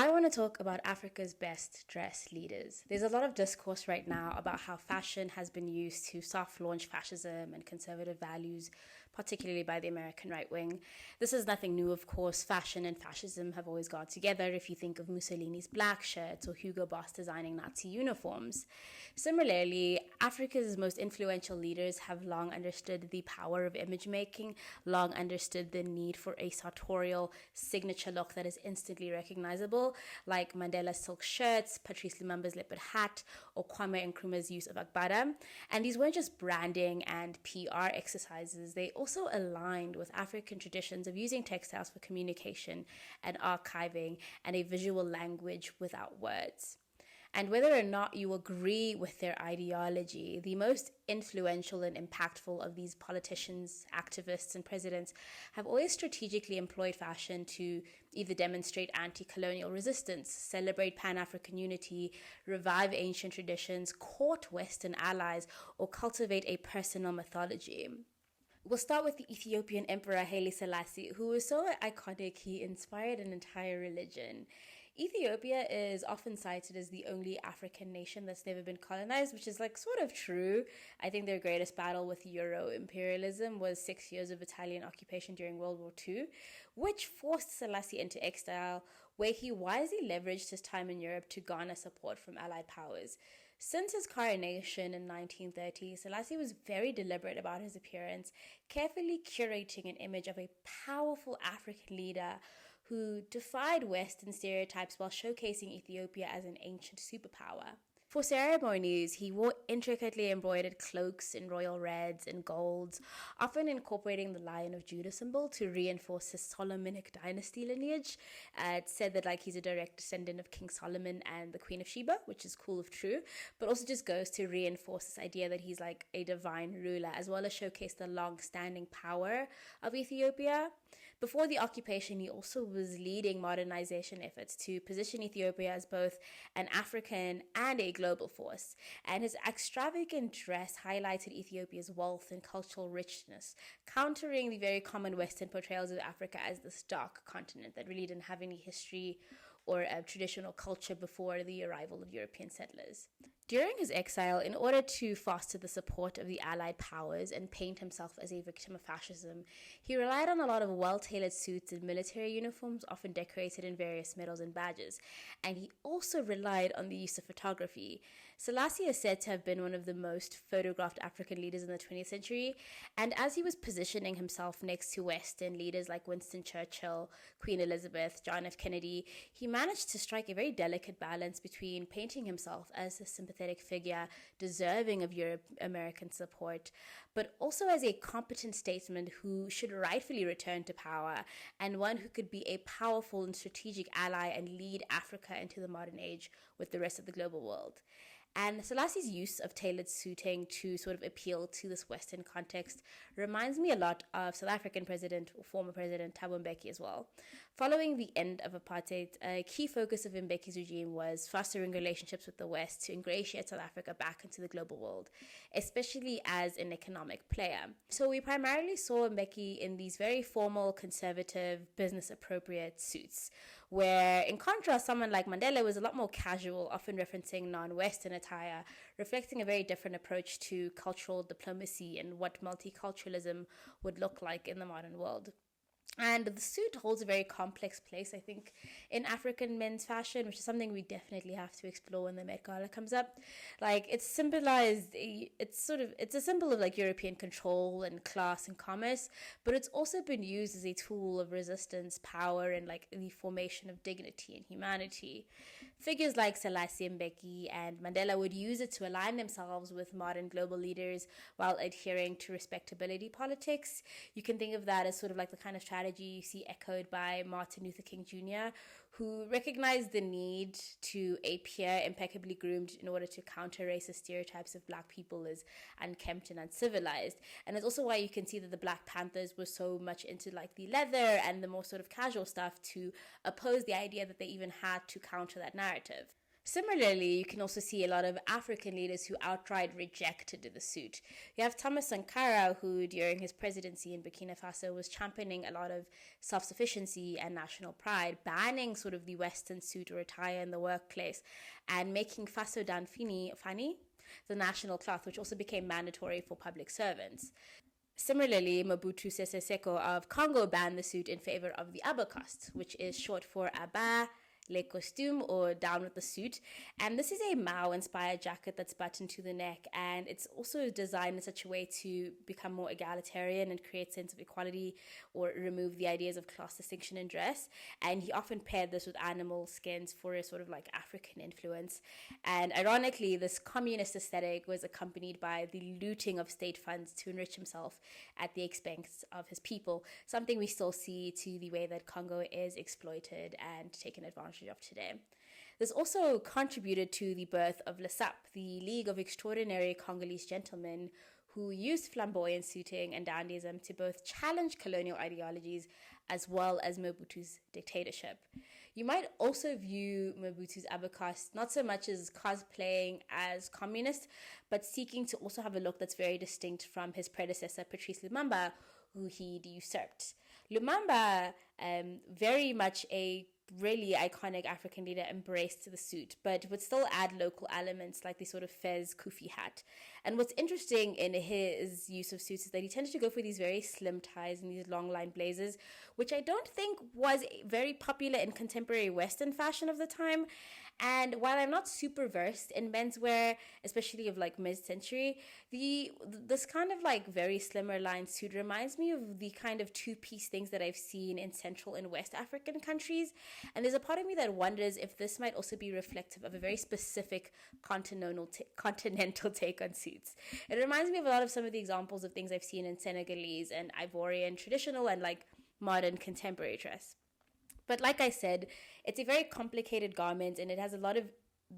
I want to talk about Africa's best dressed leaders. There's a lot of discourse right now about how fashion has been used to soft launch fascism and conservative values, particularly by the American right wing. This is nothing new, of course. Fashion and fascism have always gone together if you think of Mussolini's black shirts or Hugo Boss designing Nazi uniforms. Similarly, Africa's most influential leaders have long understood the power of image making, long understood the need for a sartorial signature look that is instantly recognizable, like Mandela's silk shirts, Patrice Lumumba's leopard hat, or Kwame Nkrumah's use of agbada. And these weren't just branding and PR exercises, they also aligned with African traditions of using textiles for communication and archiving and a visual language without words. And whether or not you agree with their ideology, the most influential and impactful of these politicians, activists, and presidents have always strategically employed fashion to either demonstrate anti-colonial resistance, celebrate Pan-African unity, revive ancient traditions, court Western allies, or cultivate a personal mythology. We'll start with the Ethiopian Emperor Haile Selassie, who was so iconic he inspired an entire religion. Ethiopia is often cited as the only African nation that's never been colonized, which is like sort of true. I think their greatest battle with Euro imperialism was 6 years of Italian occupation during World War II, which forced Selassie into exile, where he wisely leveraged his time in Europe to garner support from Allied powers. Since his coronation in 1930, Selassie was very deliberate about his appearance, carefully curating an image of a powerful African leader who defied Western stereotypes while showcasing Ethiopia as an ancient superpower. For ceremonies, he wore intricately embroidered cloaks in royal reds and golds, often incorporating the Lion of Judah symbol to reinforce his Solomonic dynasty lineage. It's said that he's a direct descendant of King Solomon and the Queen of Sheba, which is cool if true, but also just goes to reinforce this idea that he's like a divine ruler, as well as showcase the long-standing power of Ethiopia. Before the occupation, he also was leading modernization efforts to position Ethiopia as both an African and a global force. And his extravagant dress highlighted Ethiopia's wealth and cultural richness, countering the very common Western portrayals of Africa as this dark continent that really didn't have any history or traditional culture before the arrival of European settlers. During his exile, in order to foster the support of the Allied powers and paint himself as a victim of fascism, he relied on a lot of well-tailored suits and military uniforms, often decorated in various medals and badges. And he also relied on the use of photography. Selassie is said to have been one of the most photographed African leaders in the 20th century, and as he was positioning himself next to Western leaders like Winston Churchill, Queen Elizabeth, John F. Kennedy, he managed to strike a very delicate balance between painting himself as a sympathetic figure deserving of American support, but also as a competent statesman who should rightfully return to power, and one who could be a powerful and strategic ally and lead Africa into the modern age with the rest of the global world. And Selassie's use of tailored suiting to sort of appeal to this Western context reminds me a lot of South African president, or former president, Thabo Mbeki as well. Following the end of apartheid, a key focus of Mbeki's regime was fostering relationships with the West to ingratiate South Africa back into the global world, especially as an economic player. So we primarily saw Mbeki in these very formal, conservative, business-appropriate suits, where in contrast, someone like Mandela was a lot more casual, often referencing non-Western attire, reflecting a very different approach to cultural diplomacy and what multiculturalism would look like in the modern world. And the suit holds a very complex place, I think, in African men's fashion, which is something we definitely have to explore when the Met Gala comes up. It's symbolized, it's a symbol of European control and class and commerce, but it's also been used as a tool of resistance, power, and the formation of dignity and humanity. Figures like Selassie Mbeki and Mandela would use it to align themselves with modern global leaders while adhering to respectability politics. You can think of that as sort of the kind of strategy you see echoed by Martin Luther King Jr., who recognized the need to appear impeccably groomed in order to counter racist stereotypes of Black people as unkempt and uncivilized. And it's also why you can see that the Black Panthers were so much into the leather and the more sort of casual stuff to oppose the idea that they even had to counter that narrative. Similarly, you can also see a lot of African leaders who outright rejected the suit. You have Thomas Sankara, who during his presidency in Burkina Faso was championing a lot of self-sufficiency and national pride, banning sort of the Western suit or attire in the workplace, and making Faso Dan Fani the national cloth, which also became mandatory for public servants. Similarly, Mobutu Sese Seko of Congo banned the suit in favor of the abacost, which is short for abat, les costumes, or down with the suit. And this is a Mao-inspired jacket that's buttoned to the neck, and it's also designed in such a way to become more egalitarian and create a sense of equality or remove the ideas of class distinction in dress. And he often paired this with animal skins for a sort of like African influence. And ironically, this communist aesthetic was accompanied by the looting of state funds to enrich himself at the expense of his people, something we still see to the way that Congo is exploited and taken advantage of today. This also contributed to the birth of LESAP, the League of Extraordinary Congolese Gentlemen, who used flamboyant suiting and dandyism to both challenge colonial ideologies as well as Mobutu's dictatorship. You might also view Mobutu's abacost not so much as cosplaying as communist, but seeking to also have a look that's very distinct from his predecessor, Patrice Lumumba, who he usurped. Lumumba, very much a really iconic African leader, embraced the suit, but would still add local elements like the sort of fez kufi hat. And what's interesting in his use of suits is that he tended to go for these very slim ties and these long line blazers, which I don't think was very popular in contemporary Western fashion of the time. And while I'm not super versed in menswear, especially of like mid-century, this kind of like very slimmer line suit reminds me of the kind of two-piece things that I've seen in Central and West African countries. And there's a part of me that wonders if this might also be reflective of a very specific continental take on suits. It reminds me of a lot of some of the examples of things I've seen in Senegalese and Ivorian traditional and like modern contemporary dress. But like I said, it's a very complicated garment and it has a lot of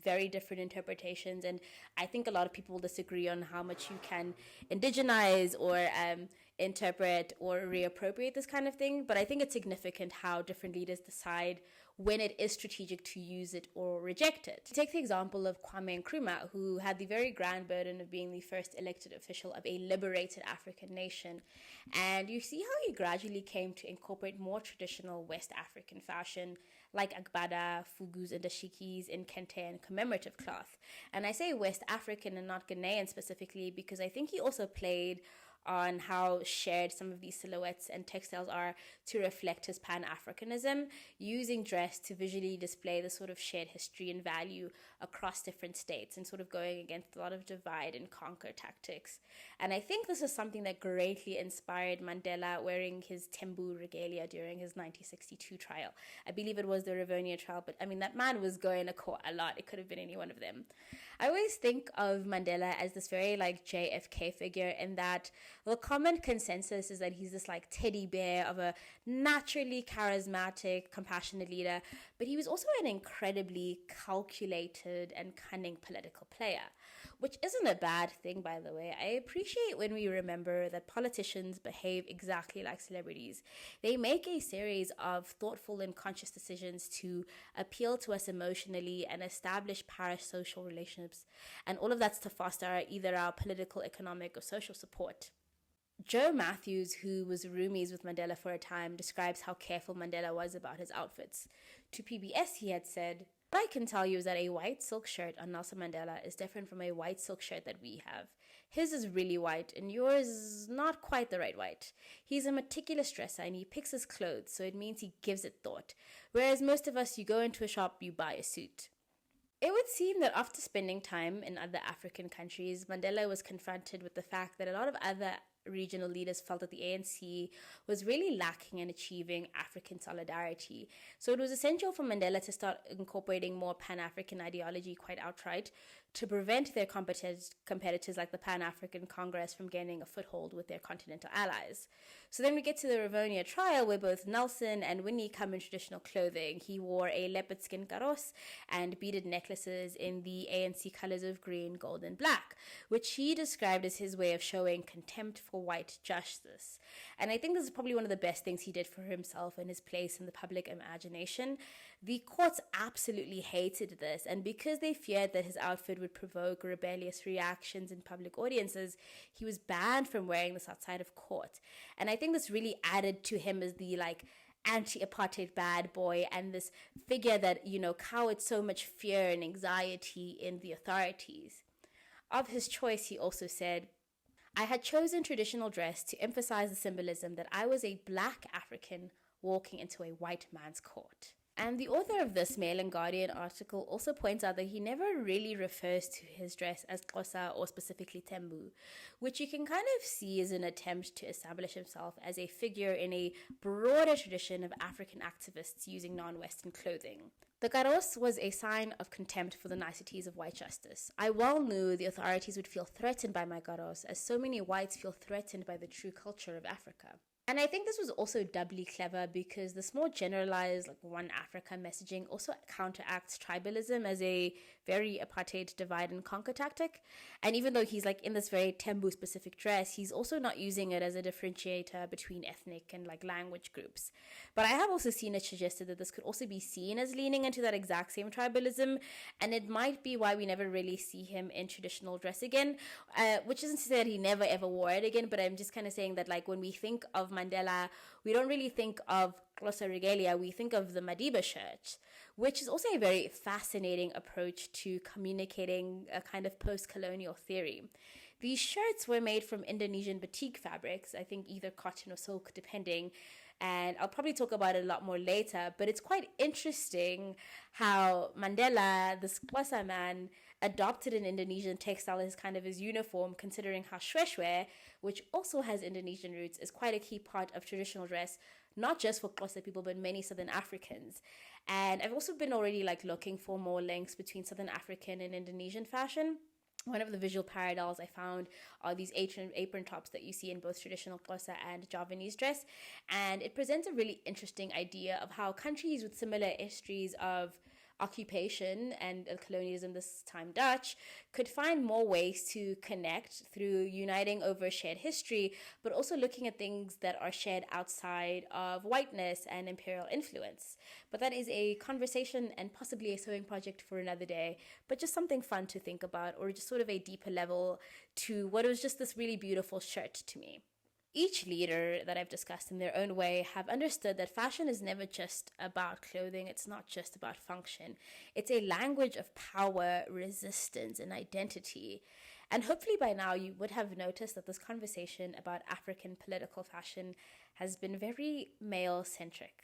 very different interpretations. And I think a lot of people will disagree on how much you can indigenize or interpret or reappropriate this kind of thing. But I think it's significant how different leaders decide when it is strategic to use it or reject it. Take the example of Kwame Nkrumah, who had the very grand burden of being the first elected official of a liberated African nation. And you see how he gradually came to incorporate more traditional West African fashion, like agbada, fugus, and dashikis in kente and commemorative cloth. And I say West African and not Ghanaian specifically because I think he also played on how shared some of these silhouettes and textiles are to reflect his pan-Africanism, using dress to visually display the sort of shared history and value across different states and sort of going against a lot of divide and conquer tactics. And I think this is something that greatly inspired Mandela wearing his Tembu regalia during his 1962 trial. I believe it was the Rivonia trial, but I mean, that man was going to court a lot. It could have been any one of them. I always think of Mandela as this very like JFK figure in that the common consensus is that he's this like teddy bear of a naturally charismatic, compassionate leader, but he was also an incredibly calculated and cunning political player, which isn't a bad thing, by the way. I appreciate when we remember that politicians behave exactly like celebrities. They make a series of thoughtful and conscious decisions to appeal to us emotionally and establish parasocial relationships, and all of that's to foster either our political, economic, or social support. Joe Matthews, who was roomies with Mandela for a time, describes how careful Mandela was about his outfits. To PBS, he had said, "What I can tell you is that a white silk shirt on Nelson Mandela is different from a white silk shirt that we have. His is really white, and yours is not quite the right white. He's a meticulous dresser, and he picks his clothes, so it means he gives it thought. Whereas most of us, you go into a shop, you buy a suit." It would seem that after spending time in other African countries, Mandela was confronted with the fact that a lot of other regional leaders felt that the ANC was really lacking in achieving African solidarity. So it was essential for Mandela to start incorporating more Pan-African ideology quite outright to prevent their competitors like the Pan-African Congress from gaining a foothold with their continental allies. So then we get to the Rivonia trial where both Nelson and Winnie come in traditional clothing. He wore a leopard skin karos and beaded necklaces in the ANC colors of green, gold, and black, which he described as his way of showing contempt for for white justice. And I think this is probably one of the best things he did for himself and his place in the public imagination. The courts absolutely hated this, and because they feared that his outfit would provoke rebellious reactions in public audiences, he was banned from wearing this outside of court. And I think this really added to him as the anti-apartheid bad boy and this figure that, cowered so much fear and anxiety in the authorities. Of his choice, he also said, "I had chosen traditional dress to emphasize the symbolism that I was a black African walking into a white man's court." And the author of this Mail and Guardian article also points out that he never really refers to his dress as Xhosa or specifically Tembu, which you can kind of see as an attempt to establish himself as a figure in a broader tradition of African activists using non-Western clothing. The karos was a sign of contempt for the niceties of white justice. I well knew the authorities would feel threatened by my karos, as so many whites feel threatened by the true culture of Africa. And I think this was also doubly clever because this more generalized one Africa messaging also counteracts tribalism as a very apartheid divide and conquer tactic. And even though he's in this very Tembu specific dress, he's also not using it as a differentiator between ethnic and language groups. But I have also seen it suggested that this could also be seen as leaning into that exact same tribalism, and it might be why we never really see him in traditional dress again, which isn't to say that he never ever wore it again, but I'm just kind of saying that when we think of Mandela, we don't really think of Xhosa regalia, we think of the Madiba shirt, which is also a very fascinating approach to communicating a kind of post-colonial theory. These shirts were made from Indonesian batik fabrics, I think either cotton or silk depending, and I'll probably talk about it a lot more later, but it's quite interesting how Mandela, this Xhosa man, adopted an Indonesian textile as kind of his uniform, considering how shweshwe, which also has Indonesian roots, is quite a key part of traditional dress, not just for Xhosa people, but many Southern Africans. And I've also been already looking for more links between Southern African and Indonesian fashion. One of the visual parallels I found are these apron tops that you see in both traditional Xhosa and Javanese dress. And it presents a really interesting idea of how countries with similar histories of occupation and colonialism, this time Dutch, could find more ways to connect through uniting over shared history, but also looking at things that are shared outside of whiteness and imperial influence. But that is a conversation and possibly a sewing project for another day, but just something fun to think about, or just sort of a deeper level to what was just this really beautiful shirt to me. Each leader that I've discussed in their own way have understood that fashion is never just about clothing. It's not just about function. It's a language of power, resistance, and identity. And hopefully by now you would have noticed that this conversation about African political fashion has been very male-centric.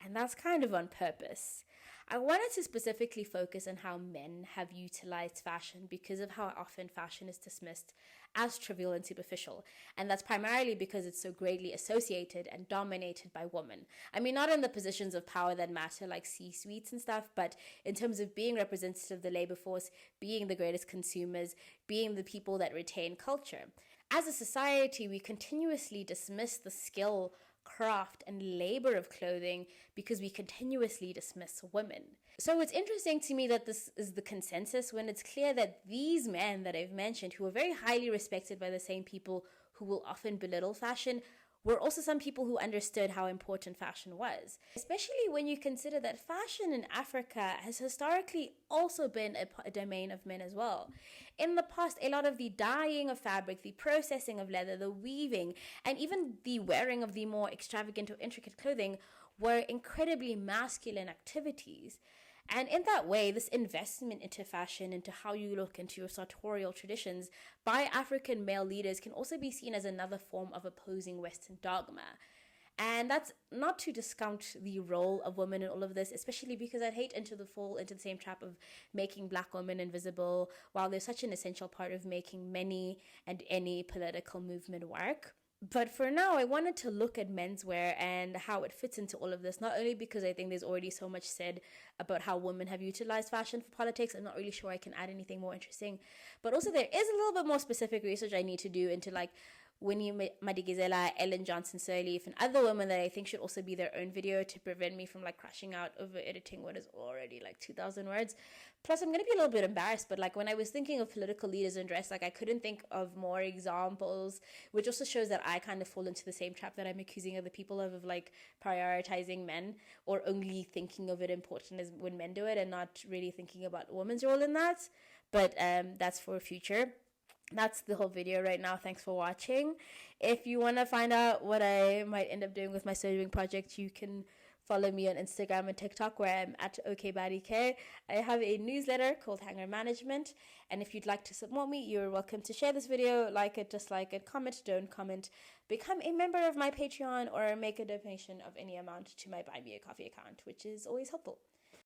And that's kind of on purpose. I wanted to specifically focus on how men have utilized fashion because of how often fashion is dismissed as trivial and superficial. And that's primarily because it's so greatly associated and dominated by women. I mean, not in the positions of power that matter, like C-suites and stuff, but in terms of being representative of the labor force, being the greatest consumers, being the people that retain culture. As a society, we continuously dismiss the skill, craft, and labor of clothing because we continuously dismiss women. So it's interesting to me that this is the consensus when it's clear that these men that I've mentioned, who are very highly respected by the same people who will often belittle fashion, were also some people who understood how important fashion was. Especially when you consider that fashion in Africa has historically also been a domain of men as well. In the past, a lot of the dyeing of fabric, the processing of leather, the weaving, and even the wearing of the more extravagant or intricate clothing were incredibly masculine activities. And in that way, this investment into fashion, into how you look, into your sartorial traditions by African male leaders can also be seen as another form of opposing Western dogma. And that's not to discount the role of women in all of this, especially because I'd hate to fall into the same trap of making Black women invisible, while they're such an essential part of making many and any political movement work. But for now, I wanted to look at menswear and how it fits into all of this, not only because I think there's already so much said about how women have utilized fashion for politics. I'm not really sure I can add anything more interesting, but also there is a little bit more specific research I need to do into Winnie Madikizela, Ellen Johnson Sirleaf, and other women that I think should also be their own video to prevent me from like crashing out over editing what is already like 2,000 words. Plus, I'm going to be a little bit embarrassed, but like when I was thinking of political leaders in dress, like I couldn't think of more examples, which also shows that I kind of fall into the same trap that I'm accusing other people of like prioritizing men or only thinking of it important as when men do it and not really thinking about a woman's role in that. But that's for future. That's the whole video right now. Thanks for watching. If you want to find out what I might end up doing with my sewing project, you can follow me on Instagram and TikTok where I'm at okbaddyk. I have a newsletter called Hanger Management, and if you'd like to support me, you're welcome to share this video, like it, dislike it, comment, don't comment, become a member of my Patreon, or make a donation of any amount to my Buy Me a Coffee account, which is always helpful.